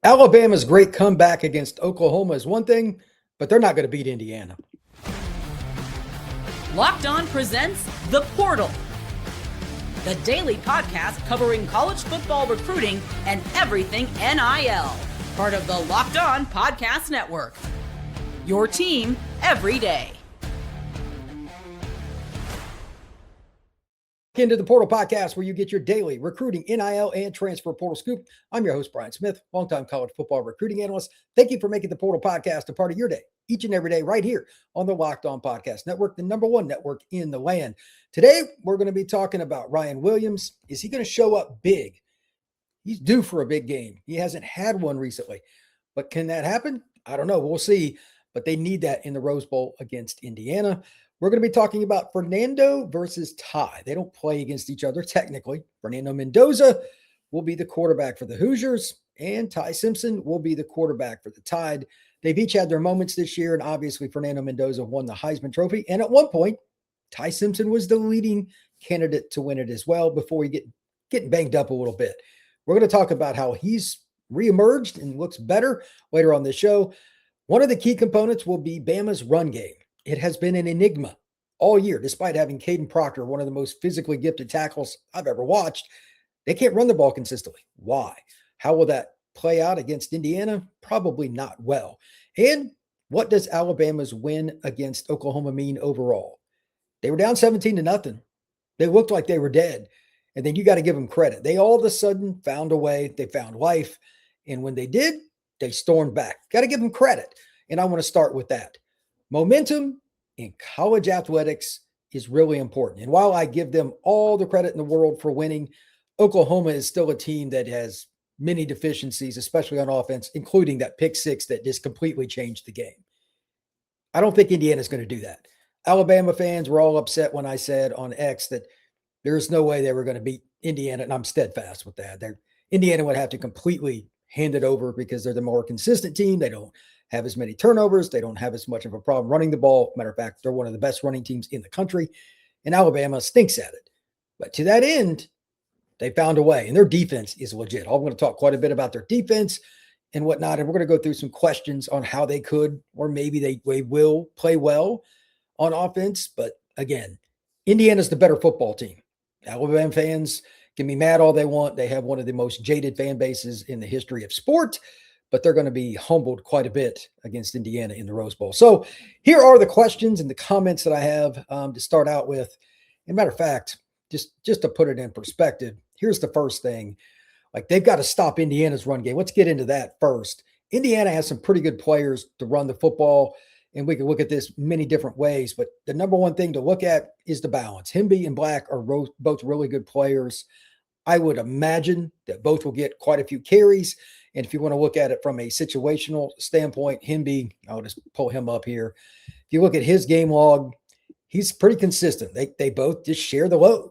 Alabama's great comeback against Oklahoma is one thing, but they're not going to beat Indiana. Locked On presents The Portal, the daily podcast covering college football recruiting and everything NIL. Part of the Locked On Podcast Network. Your team every day. Into the Portal Podcast, where you get your daily recruiting, NIL, and transfer portal scoop. I'm your host, Brian Smith, longtime college football recruiting analyst. Thank you for making the Portal Podcast a part of your day, each and every day, right here on the Locked On Podcast Network, the #1 network in the land. Today, we're going to be talking about Ryan Williams. Is he going to show up big? He's due for a big game. He hasn't had one recently, but can that happen? I don't know. We'll see, but they need that in the Rose Bowl against Indiana. We're going to be talking about Fernando versus Ty. They don't play against each other technically. Fernando Mendoza will be the quarterback for the Hoosiers, and Ty Simpson will be the quarterback for the Tide. They've each had their moments this year, and obviously Fernando Mendoza won the Heisman Trophy. And at one point, Ty Simpson was the leading candidate to win it as well before he getting banged up a little bit. We're going to talk about how he's reemerged and looks better later on the show. One of the key components will be Bama's run game. It has been an enigma all year, despite having Caden Proctor, one of the most physically gifted tackles I've ever watched. They can't run the ball consistently. Why? How will that play out against Indiana? Probably not well. And what does Alabama's win against Oklahoma mean overall? They were down 17-0. They looked like they were dead. And then you got to give them credit. They all of a sudden found a way. They found life. And when they did, they stormed back. Got to give them credit. And I want to start with that. Momentum in college athletics is really important. And while I give them all the credit in the world for winning, Oklahoma is still a team that has many deficiencies, especially on offense, including that pick six that just completely changed the game. I don't think Indiana's going to do that. Alabama fans were all upset when I said on X that there's no way they were going to beat Indiana, and I'm steadfast with that. Indiana would have to completely hand it over because they're the more consistent team. They don't have as many turnovers. They don't have as much of a problem running the ball. Matter of fact, they're one of the best running teams in the country, and Alabama stinks at it. But to that end, they found a way, and their defense is legit. I'm going to talk quite a bit about their defense and whatnot, and we're going to go through some questions on how they could or maybe they will play well on offense. But again, Indiana's the better football team. Alabama fans can be mad all they want. They have one of the most jaded fan bases in the history of sport, but they're going to be humbled quite a bit against Indiana in the Rose Bowl. So here are the questions and the comments that I have to start out with. And matter of fact, just to put it in perspective, here's the first thing. Like, they've got to stop Indiana's run game. Let's get into that first. Indiana has some pretty good players to run the football, and we can look at this many different ways, but the number one thing to look at is the balance. Hemby and Black are both really good players. I would imagine that both will get quite a few carries. And if you want to look at it from a situational standpoint, Hemby, I'll just pull him up here. If you look at his game log, he's pretty consistent. They both just share the load.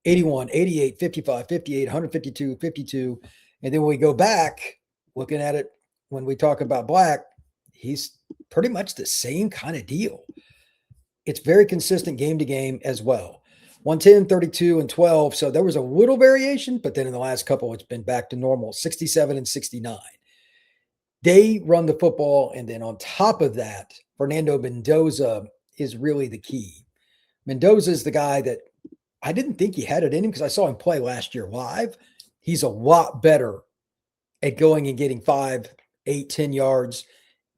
81, 88, 55, 58, 152, 52. And then when we go back, looking at it, when we talk about Black, he's pretty much the same kind of deal. It's very consistent game to game as well. 110, 32, and 12. So there was a little variation, but then in the last couple, it's been back to normal, 67 and 69. They run the football, and then on top of that, Fernando Mendoza is really the key. Mendoza is the guy that I didn't think he had it in him because I saw him play last year live. He's a lot better at going and getting 5, 8, 10 yards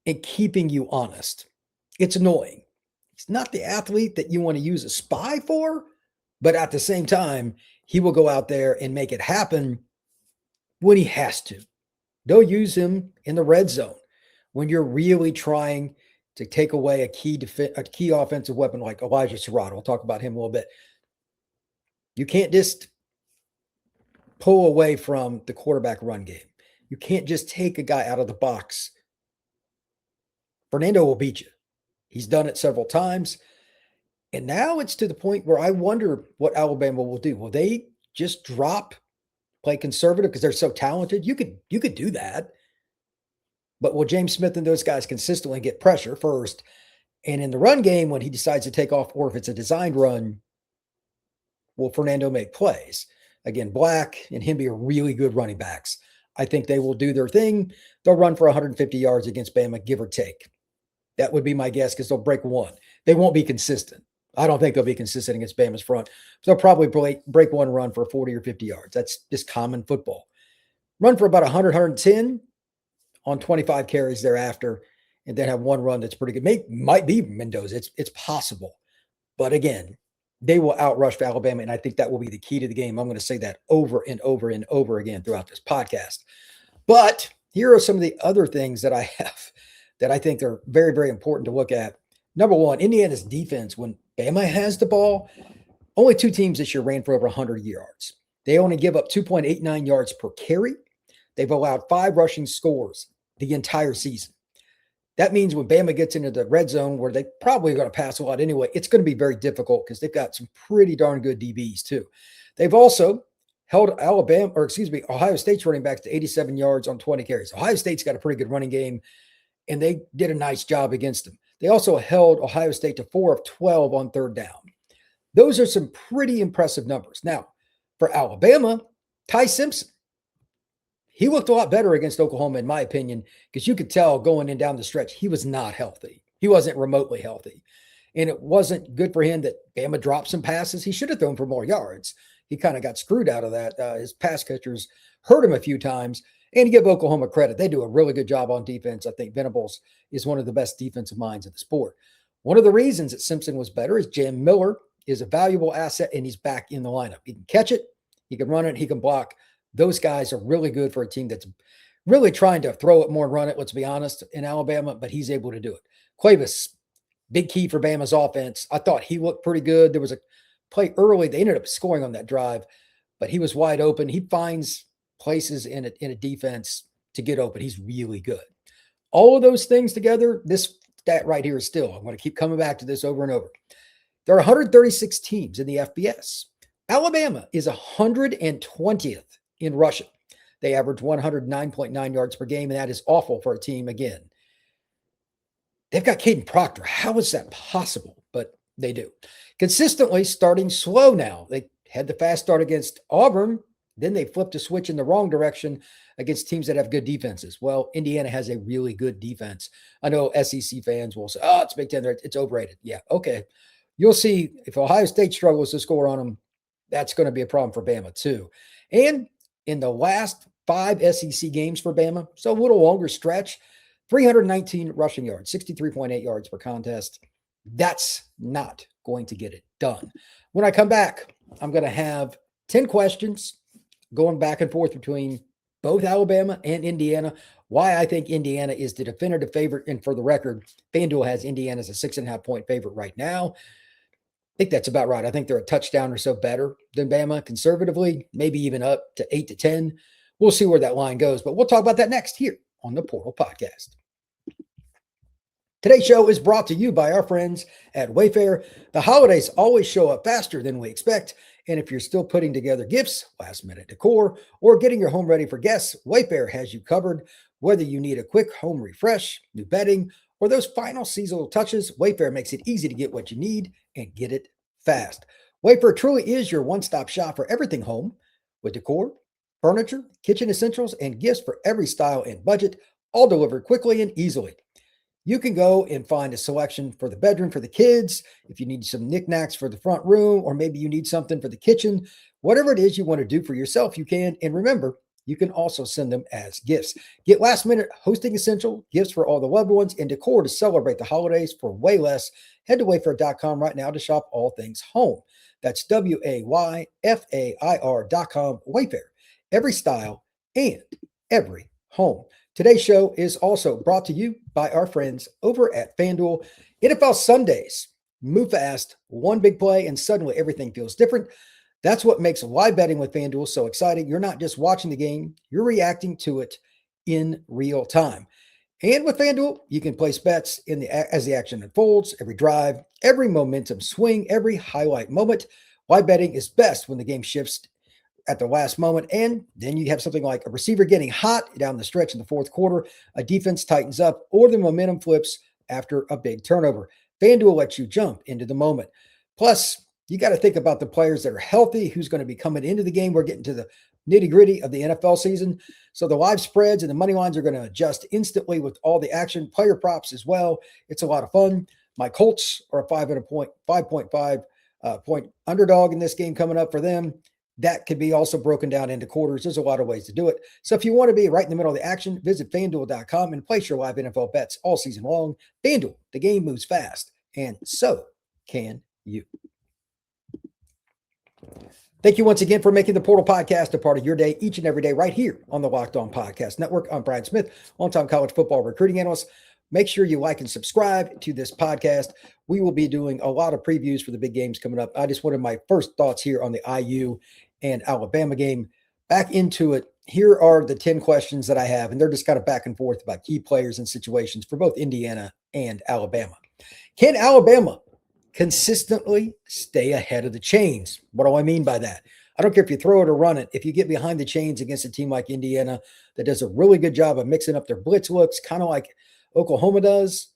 and keeping you honest. It's annoying. He's not the athlete that you want to use a spy for, but at the same time, he will go out there and make it happen when he has to. They'll use him in the red zone when you're really trying to take away a key offensive weapon like Elijah Serrato. We'll talk about him a little bit. You can't just pull away from the quarterback run game. You can't just take a guy out of the box. Fernando will beat you. He's done it several times. And now it's to the point where I wonder what Alabama will do. Will they just drop, play conservative because they're so talented? You could do that. But will James Smith and those guys consistently get pressure first? And in the run game, when he decides to take off, or if it's a designed run, will Fernando make plays? Again, Black and Hemby are really good running backs. I think they will do their thing. They'll run for 150 yards against Bama, give or take. That would be my guess because they'll break one. They won't be consistent. I don't think they'll be consistent against Bama's front. So they'll probably break one run for 40 or 50 yards. That's just common football. Run for about 100, 110 on 25 carries thereafter, and then have one run that's pretty good. Might be Mendoza. It's possible. But again, they will outrush Alabama, and I think that will be the key to the game. I'm going to say that over and over and over again throughout this podcast. But here are some of the other things that I have that I think are very, very important to look at. Number one, Indiana's defense, when Bama has the ball, only two teams this year ran for over 100 yards. They only give up 2.89 yards per carry. They've allowed 5 rushing scores the entire season. That means when Bama gets into the red zone, where they probably are going to pass a lot anyway, it's going to be very difficult because they've got some pretty darn good DBs too. They've also held Ohio State's running backs to 87 yards on 20 carries. Ohio State's got a pretty good running game, and they did a nice job against them. They also held Ohio State to 4 of 12 on third down. Those are some pretty impressive numbers. Now, for Alabama, Ty Simpson, he looked a lot better against Oklahoma, in my opinion, because you could tell going in down the stretch, he was not healthy. He wasn't remotely healthy. And it wasn't good for him that Bama dropped some passes. He should have thrown for more yards. He kind of got screwed out of that. His pass catchers hurt him a few times. And to give Oklahoma credit, they do a really good job on defense. I think Venables is one of the best defensive minds in the sport. One of the reasons that Simpson was better is Jam Miller is a valuable asset, and he's back in the lineup. He can catch it, he can run it, he can block. Those guys are really good for a team that's really trying to throw it more and run it, let's be honest, in Alabama, but he's able to do it. Cuevas, big key for Bama's offense. I thought he looked pretty good. There was a play early. They ended up scoring on that drive, but he was wide open. He finds places in a defense to get open. He's really good. All of those things together, this stat right here is still, I'm going to keep coming back to this over and over. There are 136 teams in the FBS. Alabama is 120th in rushing. They average 109.9 yards per game, and that is awful for a team again. They've got Caden Proctor. How is that possible? But they do. Consistently starting slow now. They had the fast start against Auburn. Then they flipped a switch in the wrong direction against teams that have good defenses. Well, Indiana has a really good defense. I know SEC fans will say, oh, it's Big Ten. It's overrated. Yeah, okay. You'll see if Ohio State struggles to score on them, that's going to be a problem for Bama too. And in the last 5 SEC games for Bama, so a little longer stretch, 319 rushing yards, 63.8 yards per contest. That's not going to get it done. When I come back, I'm going to have 10 questions going back and forth between both Alabama and Indiana, why I think Indiana is the definitive favorite. And for the record, FanDuel has Indiana as a 6.5 point favorite right now. I think that's about right. I think they're a touchdown or so better than Bama conservatively, maybe even up to 8 to 10. We'll see where that line goes, but we'll talk about that next here on the Portal Podcast. Today's show is brought to you by our friends at Wayfair. The holidays always show up faster than we expect. And if you're still putting together gifts, last-minute decor, or getting your home ready for guests, Wayfair has you covered. Whether you need a quick home refresh, new bedding, or those final seasonal touches, Wayfair makes it easy to get what you need and get it fast. Wayfair truly is your one-stop shop for everything home, with decor, furniture, kitchen essentials, and gifts for every style and budget, all delivered quickly and easily. You can go and find a selection for the bedroom for the kids, if you need some knickknacks for the front room, or maybe you need something for the kitchen. Whatever it is you want to do for yourself, you can. And remember, you can also send them as gifts. Get last-minute hosting essential, gifts for all the loved ones, and decor to celebrate the holidays for way less. Head to wayfair.com right now to shop all things home. That's WAYFAIR.com. Wayfair. Every style and every home. Today's show is also brought to you by our friends over at FanDuel. NFL Sundays move fast, one big play, and suddenly everything feels different. That's what makes live betting with FanDuel so exciting. You're not just watching the game, you're reacting to it in real time. And with FanDuel, you can place bets as the action unfolds, every drive, every momentum swing, every highlight moment. Live betting is best when the game shifts at the last moment. And then you have something like a receiver getting hot down the stretch in the fourth quarter, a defense tightens up, or the momentum flips after a big turnover. FanDuel lets you jump into the moment. Plus, you got to think about the players that are healthy, who's going to be coming into the game. We're getting to the nitty-gritty of the NFL season. So the live spreads and the money lines are going to adjust instantly with all the action, player props as well. It's a lot of fun. My Colts are a 5.5 point underdog in this game coming up for them. That could be also broken down into quarters. There's a lot of ways to do it. So if you want to be right in the middle of the action, visit FanDuel.com and place your live NFL bets all season long. FanDuel, the game moves fast, and so can you. Thank you once again for making the Portal Podcast a part of your day each and every day right here on the Locked On Podcast Network. I'm Brian Smith, longtime college football recruiting analyst. Make sure you like and subscribe to this podcast. We will be doing a lot of previews for the big games coming up. I just wanted my first thoughts here on the IU and Alabama game. Back into it. Here are the 10 questions that I have, and they're just kind of back and forth about key players and situations for both Indiana and Alabama. Can Alabama consistently stay ahead of the chains? What do I mean by that? I don't care if you throw it or run it. If you get behind the chains against a team like Indiana that does a really good job of mixing up their blitz looks, kind of like Oklahoma does,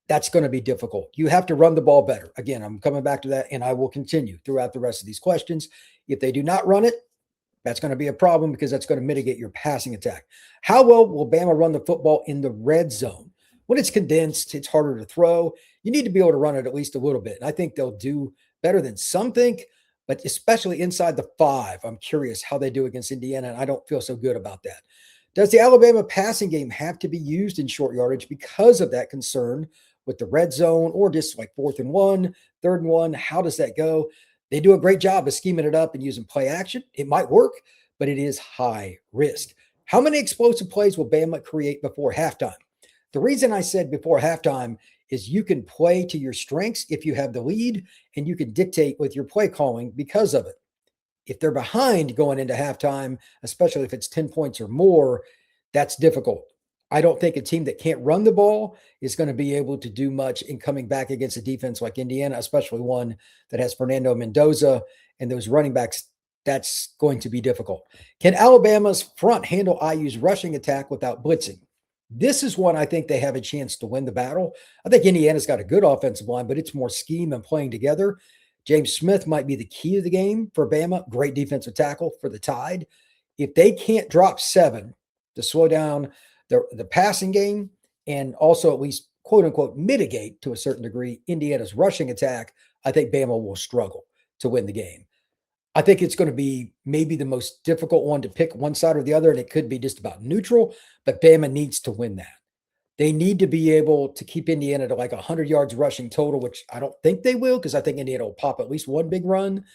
that's going to be difficult. You have to run the ball better. Again, I'm coming back to that, and I will continue throughout the rest of these questions. If they do not run it, that's going to be a problem because that's going to mitigate your passing attack. How well will Bama run the football in the red zone? When it's condensed, it's harder to throw. You need to be able to run it at least a little bit. And I think they'll do better than some think, but especially inside the 5, I'm curious how they do against Indiana, and I don't feel so good about that. Does the Alabama passing game have to be used in short yardage because of that concern with the red zone or just like 4th and 1, 3rd and 1? How does that go? They do a great job of scheming it up and using play action. It might work, but it is high risk. How many explosive plays will Bama create before halftime? The reason I said before halftime is you can play to your strengths if you have the lead, and you can dictate with your play calling because of it. If they're behind going into halftime, especially if it's 10 points or more, that's difficult. I don't think a team that can't run the ball is going to be able to do much in coming back against a defense like Indiana, especially one that has Fernando Mendoza and those running backs. That's going to be difficult. Can Alabama's front handle IU's rushing attack without blitzing? This is one I think they have a chance to win the battle. I think Indiana's got a good offensive line, but it's more scheme and playing together. James Smith might be the key to the game for Bama. Great defensive tackle for the Tide. If they can't drop 7 to slow down the passing game and also at least, quote unquote, mitigate to a certain degree Indiana's rushing attack, I think Bama will struggle to win the game. I think it's going to be maybe the most difficult one to pick one side or the other, and it could be just about neutral, but Bama needs to win that. They need to be able to keep Indiana to like 100 yards rushing total, which I don't think they will because I think Indiana will pop at least one big run.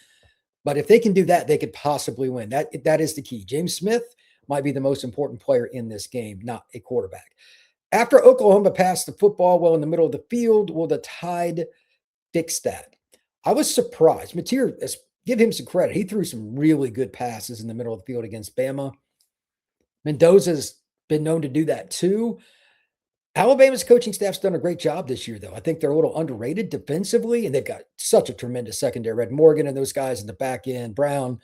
But if they can do that, they could possibly win. That is the key. James Smith might be the most important player in this game, not a quarterback. After Oklahoma passed the football well in the middle of the field, will the Tide fix that? I was surprised. Mateer, give him some credit. He threw some really good passes in the middle of the field against Bama. Mendoza's been known to do that too. Alabama's coaching staff's done a great job this year, though. I think they're a little underrated defensively, and they've got such a tremendous secondary. Red Morgan and those guys in the back end, Brown,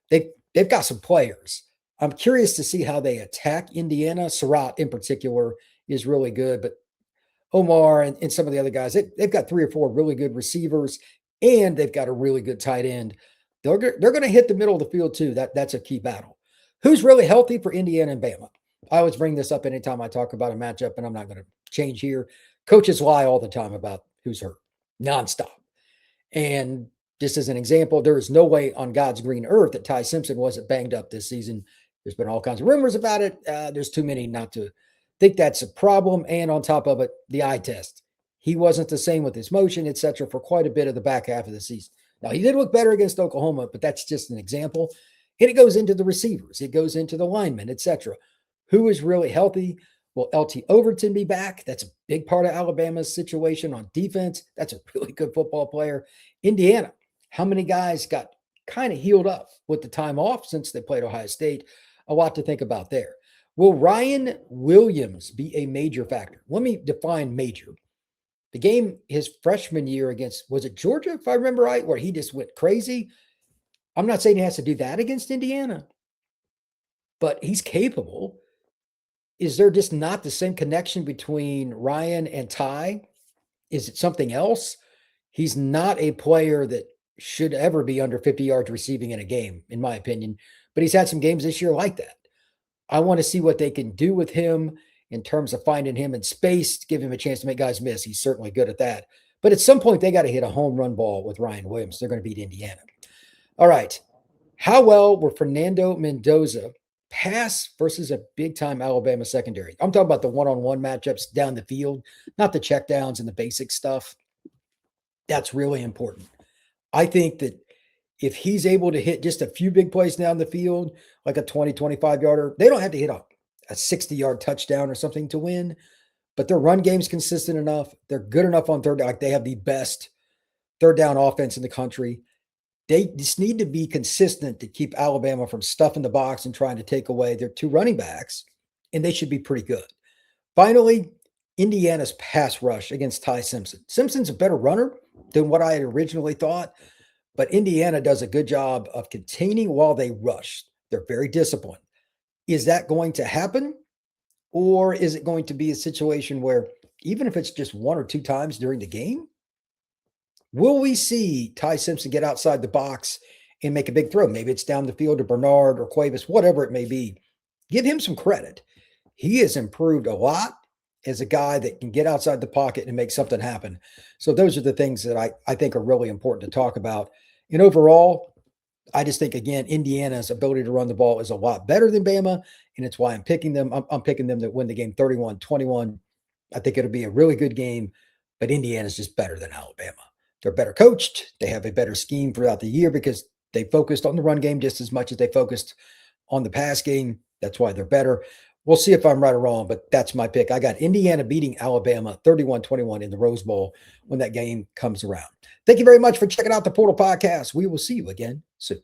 they've got some players. I'm curious to see how they attack Indiana. Surratt, in particular, is really good, but Omar and some of the other guys, they've got 3 or 4 really good receivers, and they've got a really good tight end. They're going to hit the middle of the field, too. That's a key battle. Who's really healthy for Indiana and Bama? I always bring this up anytime I talk about a matchup, and I'm not going to change here. Coaches lie all the time about who's hurt, nonstop. And just as an example, there is no way on God's green earth that Ty Simpson wasn't banged up this season. There's been all kinds of rumors about it. There's too many not to think that's a problem. And on top of it, the eye test. He wasn't the same with his motion, etc., for quite a bit of the back half of the season. Now, he did look better against Oklahoma, but that's just an example. And it goes into the receivers. It goes into the linemen, etc. Who is really healthy? Will LT Overton be back? That's a big part of Alabama's situation on defense. That's a really good football player. Indiana, how many guys got kind of healed up with the time off since they played Ohio State? A lot to think about there. Will Ryan Williams be a major factor? Let me define major. The game his freshman year against, was it Georgia, if I remember right, where he just went crazy? I'm not saying he has to do that against Indiana, but he's capable. Is there just not the same connection between Ryan and Ty? Is it something else? He's not a player that should ever be under 50 yards receiving in a game, in my opinion. but he's had some games this year like that. I want to see what they can do with him in terms of finding him in space, to give him a chance to make guys miss. He's certainly good at that. But at some point, they got to hit a home run ball with Ryan Williams. They're going to beat Indiana. All right. How well will Fernando Mendoza pass versus a big-time Alabama secondary? I'm talking about the one-on-one matchups down the field, not the checkdowns and the basic stuff. That's really important. I think that if he's able to hit just a few big plays down the field, like a 20, 25-yarder, they don't have to hit a 60-yard touchdown or something to win, but their run game's consistent enough. They're good enough on third down. Like, they have the best third down offense in the country. They just need to be consistent to keep Alabama from stuffing the box and trying to take away their two running backs, and they should be pretty good. Finally, Indiana's pass rush against Ty Simpson. Simpson's a better runner than what I had originally thought, but Indiana does a good job of containing while they rush. They're very disciplined. Is that going to happen? Or is it going to be a situation where even if it's just one or two times during the game, will we see Ty Simpson get outside the box and make a big throw? Maybe it's down the field to Bernard or Cuevas, whatever it may be. Give him some credit. He has improved a lot as a guy that can get outside the pocket and make something happen. So those are the things that I think are really important to talk about. And overall, I just think, again, Indiana's ability to run the ball is a lot better than Bama, and it's why I'm picking them. I'm picking them to win the game 31-21. I think it'll be a really good game, but Indiana's just better than Alabama. They're better coached. They have a better scheme throughout the year because they focused on the run game just as much as they focused on the pass game. That's why they're better. We'll see if I'm right or wrong, but that's my pick. I got Indiana beating Alabama 31-21 in the Rose Bowl when that game comes around. Thank you very much for checking out the Portal Podcast. We will see you again soon.